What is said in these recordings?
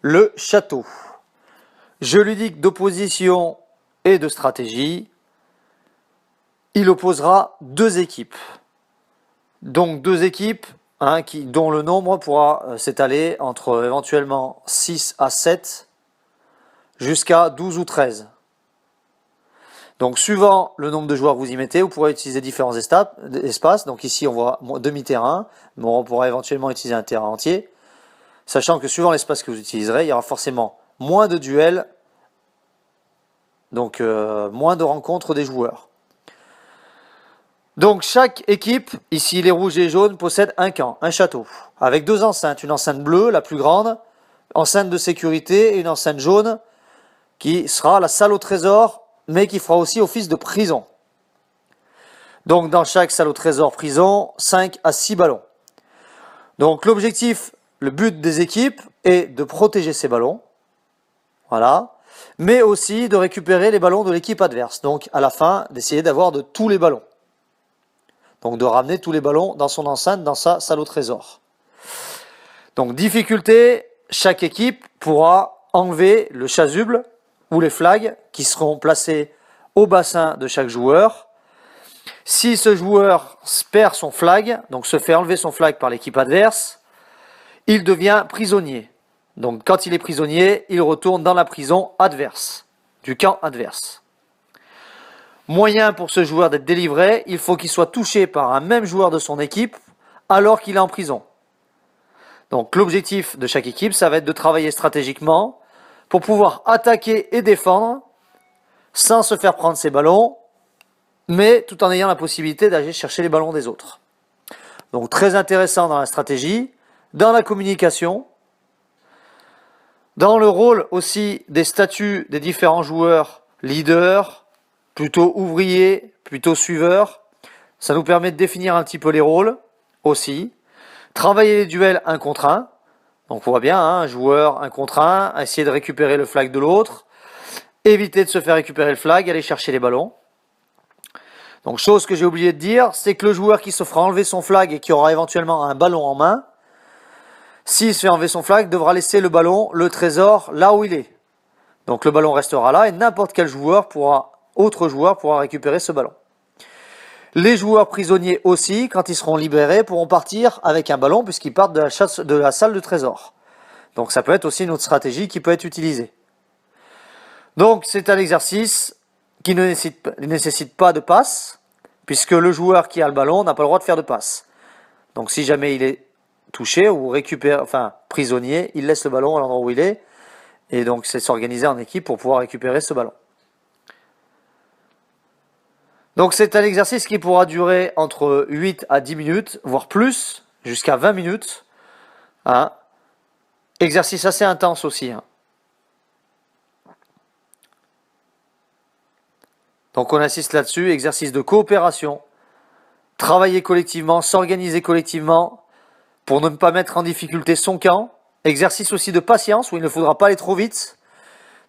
le château. Jeu ludique d'opposition et de stratégie. Il opposera deux équipes. Donc deux équipes dont le nombre pourra s'étaler entre éventuellement 6 à 7 jusqu'à 12 ou 13. Donc suivant le nombre de joueurs que vous y mettez, vous pourrez utiliser différents espaces. Donc ici on voit demi-terrain, mais on pourra éventuellement utiliser un terrain entier. Sachant que suivant l'espace que vous utiliserez, il y aura forcément moins de duels, donc moins de rencontres des joueurs. Donc chaque équipe, ici les rouges et les jaunes, possède un camp, un château, avec deux enceintes. Une enceinte bleue, la plus grande, enceinte de sécurité, et une enceinte jaune, qui sera la salle au trésor, mais qui fera aussi office de prison. Donc dans chaque salle au trésor prison, 5 à 6 ballons. Donc l'objectif, le but des équipes est de protéger ces ballons, voilà, mais aussi de récupérer les ballons de l'équipe adverse. Donc à la fin, d'essayer d'avoir de tous les ballons. Donc de ramener tous les ballons dans son enceinte, dans sa salle au trésor. Donc difficulté, chaque équipe pourra enlever le chasuble ou les flags qui seront placés au bassin de chaque joueur. Si ce joueur perd son flag, donc se fait enlever son flag par l'équipe adverse, il devient prisonnier. Donc quand il est prisonnier, il retourne dans la prison adverse, du camp adverse. Moyen pour ce joueur d'être délivré, il faut qu'il soit touché par un même joueur de son équipe alors qu'il est en prison. Donc l'objectif de chaque équipe, ça va être de travailler stratégiquement pour pouvoir attaquer et défendre sans se faire prendre ses ballons, mais tout en ayant la possibilité d'aller chercher les ballons des autres. Donc très intéressant dans la stratégie, dans la communication, dans le rôle aussi des statuts des différents joueurs, leaders, plutôt ouvriers, plutôt suiveurs. Ça nous permet de définir un petit peu les rôles aussi. Travailler les duels 1 contre 1. Donc on voit bien, un joueur 1 contre 1, essayer de récupérer le flag de l'autre, éviter de se faire récupérer le flag, aller chercher les ballons. Donc chose que j'ai oublié de dire, c'est que le joueur qui se fera enlever son flag et qui aura éventuellement un ballon en main, s'il se fait enlever son flag, devra laisser le ballon, le trésor, là où il est. Donc le ballon restera là et n'importe quel autre joueur pourra récupérer ce ballon. Les joueurs prisonniers aussi, quand ils seront libérés, pourront partir avec un ballon puisqu'ils partent de la salle de trésor. Donc ça peut être aussi une autre stratégie qui peut être utilisée. Donc c'est un exercice qui ne nécessite pas de passe, puisque le joueur qui a le ballon n'a pas le droit de faire de passe. Donc si jamais il est touché ou prisonnier, il laisse le ballon à l'endroit où il est, et donc c'est s'organiser en équipe pour pouvoir récupérer ce ballon. Donc c'est un exercice qui pourra durer entre 8 à 10 minutes, voire plus, jusqu'à 20 minutes. Exercice assez intense aussi. Donc on insiste là-dessus, exercice de coopération, travailler collectivement, s'organiser collectivement pour ne pas mettre en difficulté son camp. Exercice aussi de patience où il ne faudra pas aller trop vite.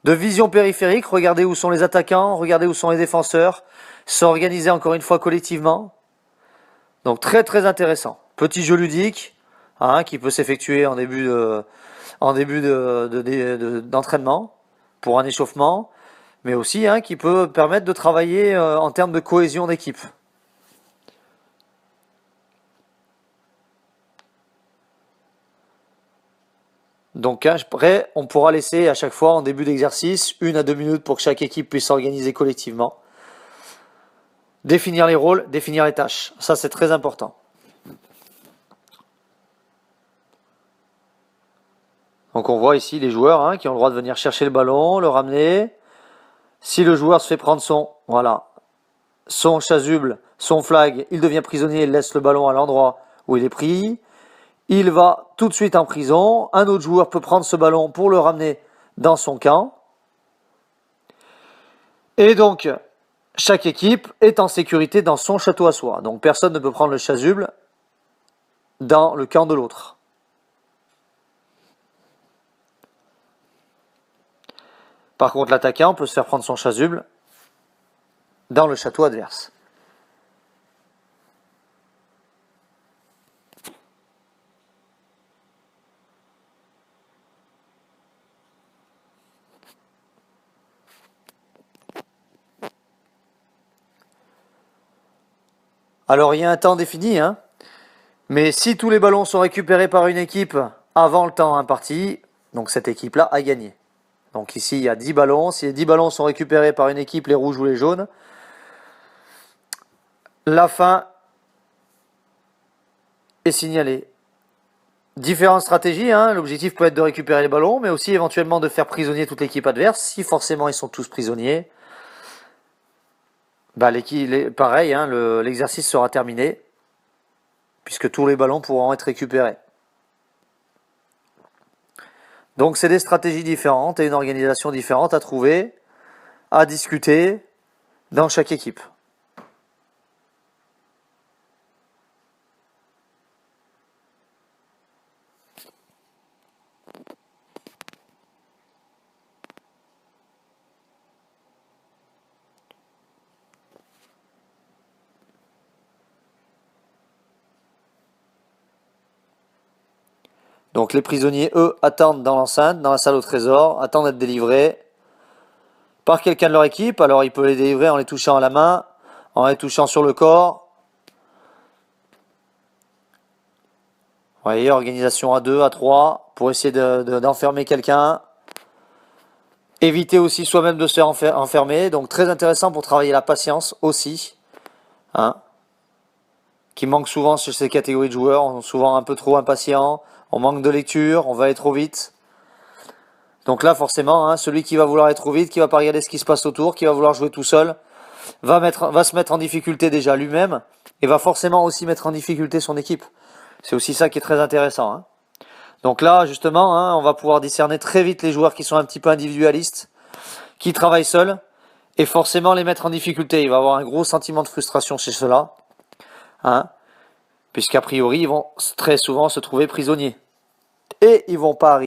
De vision périphérique, regarder où sont les attaquants, regarder où sont les défenseurs, s'organiser encore une fois collectivement. Donc très très intéressant. Petit jeu ludique qui peut s'effectuer en début d'entraînement pour un échauffement, mais aussi qui peut permettre de travailler en termes de cohésion d'équipe. Donc après, on pourra laisser à chaque fois en début d'exercice 1 à 2 minutes pour que chaque équipe puisse s'organiser collectivement. Définir les rôles, définir les tâches. Ça, c'est très important. Donc on voit ici les joueurs qui ont le droit de venir chercher le ballon, le ramener. Si le joueur se fait prendre son chasuble, son flag, il devient prisonnier, il laisse le ballon à l'endroit où il est pris. Il va tout de suite en prison. Un autre joueur peut prendre ce ballon pour le ramener dans son camp. Et donc, chaque équipe est en sécurité dans son château à soi. Donc personne ne peut prendre le chasuble dans le camp de l'autre. Par contre, l'attaquant peut se faire prendre son chasuble dans le château adverse. Alors il y a un temps défini, hein, mais si tous les ballons sont récupérés par une équipe avant le temps imparti, donc cette équipe-là a gagné. Donc ici il y a 10 ballons, si les 10 ballons sont récupérés par une équipe, les rouges ou les jaunes, la fin est signalée. Différentes stratégies, hein. L'objectif peut être de récupérer les ballons, mais aussi éventuellement de faire prisonnier toute l'équipe adverse. Si forcément ils sont tous prisonniers, bah pareil, hein, l'exercice sera terminé, puisque tous les ballons pourront être récupérés. Donc c'est des stratégies différentes et une organisation différente à trouver, à discuter dans chaque équipe. Donc les prisonniers, eux, attendent dans l'enceinte, dans la salle au trésor, attendent d'être délivrés par quelqu'un de leur équipe. Alors il peut les délivrer en les touchant à la main, en les touchant sur le corps. Vous voyez, organisation à 2, à 3, pour essayer d'enfermer quelqu'un. Éviter aussi soi-même de se faire enfermer. Donc très intéressant pour travailler la patience aussi. Hein, qui manque souvent chez ces catégories de joueurs. On est souvent un peu trop impatients. On manque de lecture, on va aller trop vite. Donc là, forcément, hein, celui qui va vouloir aller trop vite, qui va pas regarder ce qui se passe autour, qui va vouloir jouer tout seul, va se mettre en difficulté déjà lui-même, et va forcément aussi mettre en difficulté son équipe. C'est aussi ça qui est très intéressant. Hein. Donc là, justement, hein, on va pouvoir discerner très vite les joueurs qui sont un petit peu individualistes, qui travaillent seuls, et forcément les mettre en difficulté. Il va y avoir un gros sentiment de frustration chez ceux-là. Hein, puisqu'a priori, ils vont très souvent se trouver prisonniers. Et ils vont pas arriver